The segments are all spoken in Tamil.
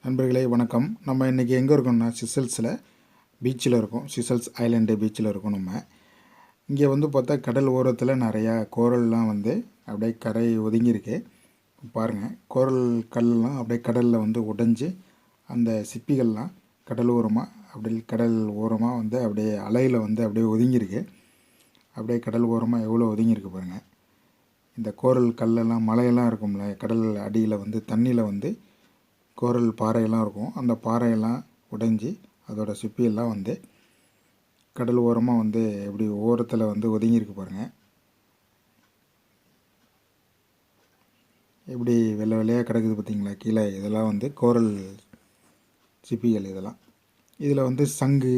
நண்பர்களே வணக்கம். நம்ம இன்றைக்கி எங்கே இருக்கோம்னா சிசல்ஸில் பீச்சில் இருக்கோம். சிசல்ஸ் ஐலண்டு பீச்சில் இருக்கோம். நம்ம இங்கே வந்து பார்த்தா கடல் ஓரத்தில் நிறையா கோரல்லாம் வந்து அப்படியே கரை ஒதுங்கியிருக்கு. பாருங்கள், கோரல் கல்லாம் அப்படியே கடலில் வந்து உடைஞ்சி அந்த சிப்பிகள்லாம் கடல் ஓரமாக வந்து அப்படியே அலையில் வந்து அப்படியே ஒதுங்கியிருக்கு. அப்படியே கடல் ஓரமாக எவ்வளோ ஒதுங்கியிருக்கு பாருங்கள். இந்த கோரல் கல்லெல்லாம் மலையெல்லாம் இருக்கும்ல, கடல் அடியில் வந்து தண்ணியில் வந்து கோரல் பாறையெல்லாம் இருக்கும். அந்த பாறையெல்லாம் உடைஞ்சி அதோடய சிப்பியெல்லாம் வந்து கடல் ஓரமாக வந்து எப்படி ஓரத்தில் வந்து ஒதுங்கியிருக்கு பாருங்கள். எப்படி வெள்ளை வெள்ளையாக கிடக்குது பார்த்திங்களா கீழே. இதெல்லாம் வந்து கோரல் சிப்பிகள். இதெல்லாம் இதில் வந்து சங்கு,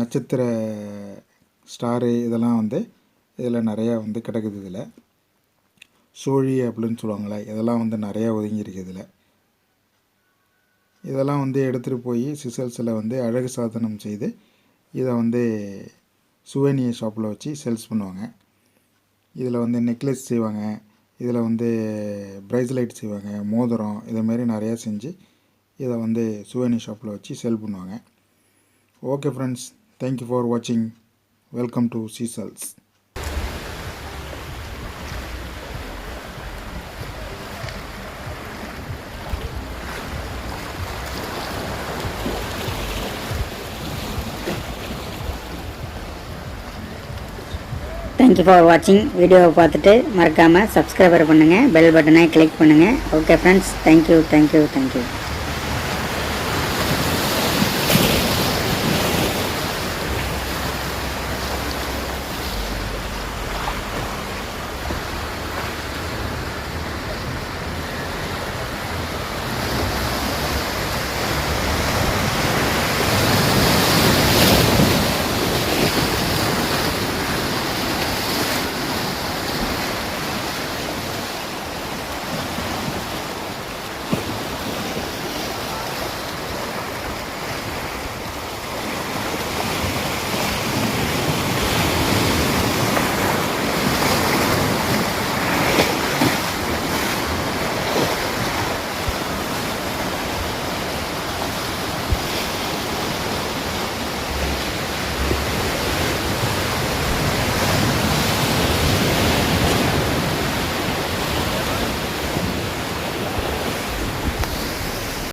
நட்சத்திர ஸ்டாரு இதெல்லாம் வந்து இதில் நிறையா வந்து கிடக்குது. இதில் சோழி அப்படின்னு சொல்லுவாங்களே, இதெல்லாம் வந்து நிறையா ஒதுங்கியிருக்கு. இதெல்லாம் வந்து எடுத்துகிட்டு போய் சிசல்ஸில் வந்து அழகு சாதனம் செய்து இதை வந்து சுவேனியர் ஷாப்பில் வச்சு சேல்ஸ் பண்ணுவாங்க. இதில் வந்து நெக்லஸ் செய்வாங்க, இதில் வந்து ப்ரைஸ்லைட் செய்வாங்க, மோதிரம், இதேமாரி நிறையா செஞ்சு இதை வந்து சுவேனியர் ஷாப்பில் வச்சு சேல் பண்ணுவாங்க. ஓகே ஃப்ரெண்ட்ஸ், தேங்க்யூ ஃபார் வாட்சிங். Welcome to chisels. Thank you for வாட்சிங். வீடியோவை பார்த்துட்டு மறக்காமல் சப்ஸ்கிரைபர் பண்ணுங்கள், பெல் பட்டனை கிளிக் பண்ணுங்கள். Okay friends, thank you.